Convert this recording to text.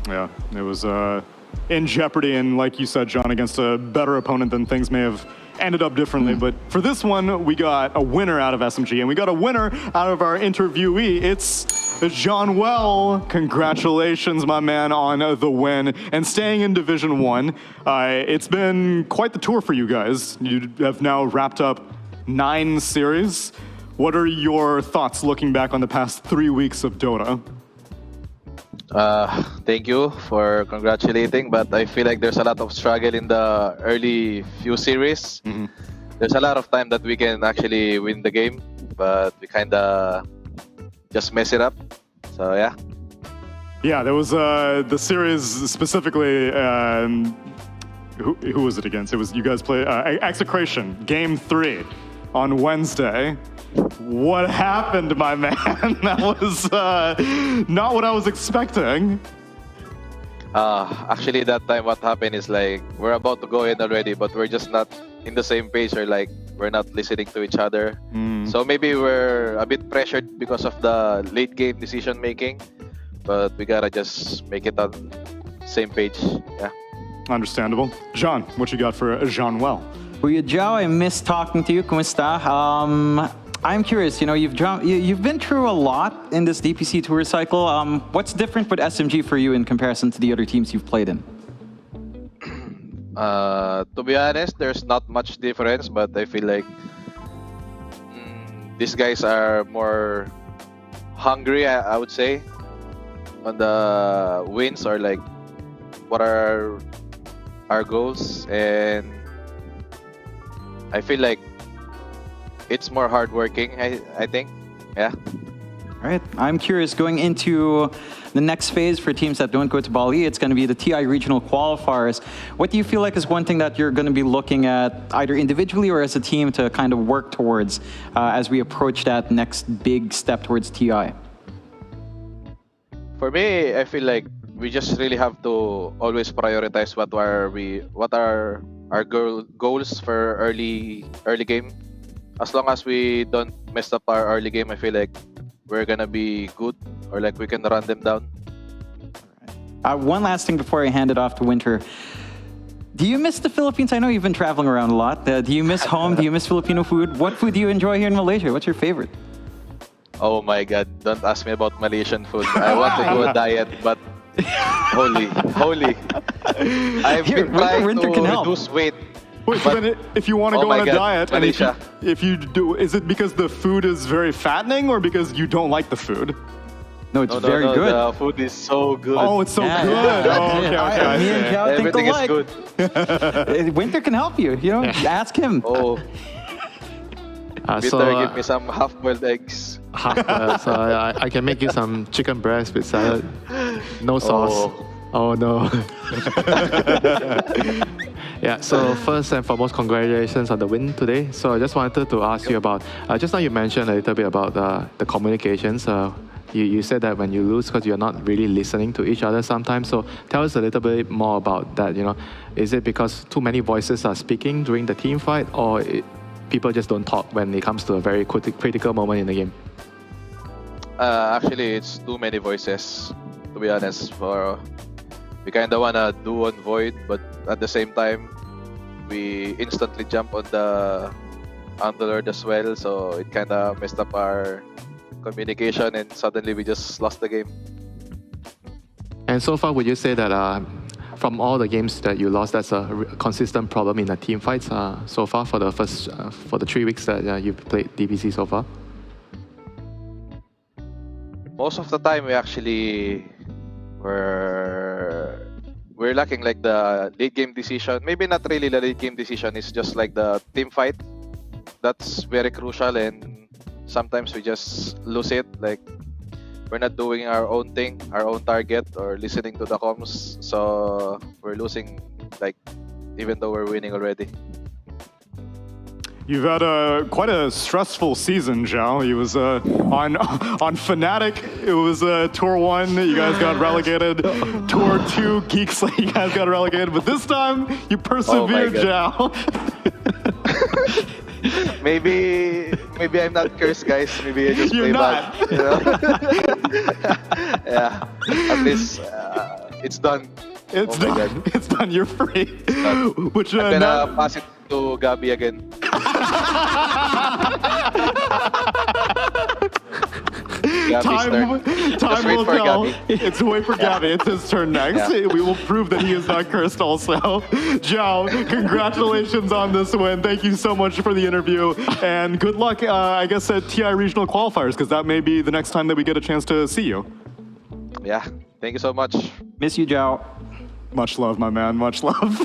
Yeah, it was in jeopardy, and like you said, John, against a better opponent, than things may have ended up differently. But for this one, we got a winner out of SMG, and we got a winner out of our interviewee. It's Jaunuel. Congratulations, my man, on the win and staying in Division 1. It's been quite the tour for you guys. You have now wrapped up 9 series. What are your thoughts looking back on the past 3 weeks of Dota? Thank you for congratulating, but I feel like there's a lot of struggle in the early few series. There's a lot of time that we can actually win the game, but we kind of just mess it up. So yeah. Yeah, there was the series specifically. Who was it against? It was you guys played Execration Game 3 on Wednesday. What happened, my man? That was not what I was expecting. Actually, that time what happened is like we're about to go in already, but we're just not in the same page, or like we're not listening to each other. So maybe we're a bit pressured because of the late game decision making, but we gotta just make it on same page. Yeah. Understandable. Jean, what you got for Jaunuel? Kuya Jao, I miss talking to you. Kumusta? I'm curious, you've been through a lot in this DPC tour cycle. What's different with SMG for you in comparison to the other teams you've played in? To be honest, there's not much difference, but I feel like these guys are more hungry, I would say, on the wins, or like what are our goals, and I feel like it's more hardworking, I think. Yeah. All right. I'm curious, going into the next phase for teams that don't go to Bali, it's going to be the TI regional qualifiers. What do you feel like is one thing that you're going to be looking at either individually or as a team to kind of work towards as we approach that next big step towards TI? For me, I feel like we just really have to always prioritize what are our goals for early game. As long as we don't mess up our early game, I feel like we're gonna be good, or like we can run them down. One last thing before I hand it off to Winter. Do you miss the Philippines? I know you've been traveling around a lot. Do you miss home? Do you miss Filipino food? What food do you enjoy here in Malaysia? What's your favorite? Oh my God, don't ask me about Malaysian food. I want to do a diet, but holy. I've been trying to reduce weight. Wait, so then if you want to go on a diet, and Malaysia. if you do, is it because the food is very fattening, or because you don't like the food? No, it's very good. The food is so good. Oh, it's so good. Oh, okay. Me and Cal think Everything is alike. good. Winter can help you. Ask him. Oh, So, give me some half-boiled eggs. half, so I can make you some chicken breast with salad. No sauce. Oh no. Yeah, so first and foremost, congratulations on the win today. So I just wanted to ask you about, just now you mentioned a little bit about the communications. You said that when you lose, because you're not really listening to each other sometimes. So tell us a little bit more about that. Is it because too many voices are speaking during the team fight, or people just don't talk when it comes to a very critical moment in the game? Actually, it's too many voices, to be honest. We kind of want to do on Void, but at the same time, we instantly jump on the Underlord as well, so it kind of messed up our communication, and suddenly we just lost the game. And so far, would you say that from all the games that you lost, that's a consistent problem in the team fights so far for the for the 3 weeks that you've played DPC so far? Most of the time, we actually we're lacking like the late game decision. Maybe not really the late game decision. It's just like the team fight. That's very crucial, and sometimes we just lose it. Like we're not doing our own thing, our own target, or listening to the comms. So we're losing, like even though we're winning already. You've had quite a stressful season, Zhao. He was on Fnatic. It was Tour 1. You guys got relegated. Tour 2, Geeks League. You guys got relegated. But this time, you persevered, Zhao. Maybe I'm not cursed, guys. Maybe I just play bad. You know? Yeah. At least It's done. It's Oh my done. It's done. You're free. Which I'm gonna now, pass it to Gabbi again. Gabbi's turn. Just time wait will for tell. Gabbi. It's wait for Gabbi. It's his turn next. Yeah. We will prove that he is not cursed also. Zhao, congratulations on this win. Thank you so much for the interview. And good luck, I guess, at TI Regional Qualifiers, because that may be the next time that we get a chance to see you. Yeah. Thank you so much. Miss you, Zhao. Much love, my man. Much love.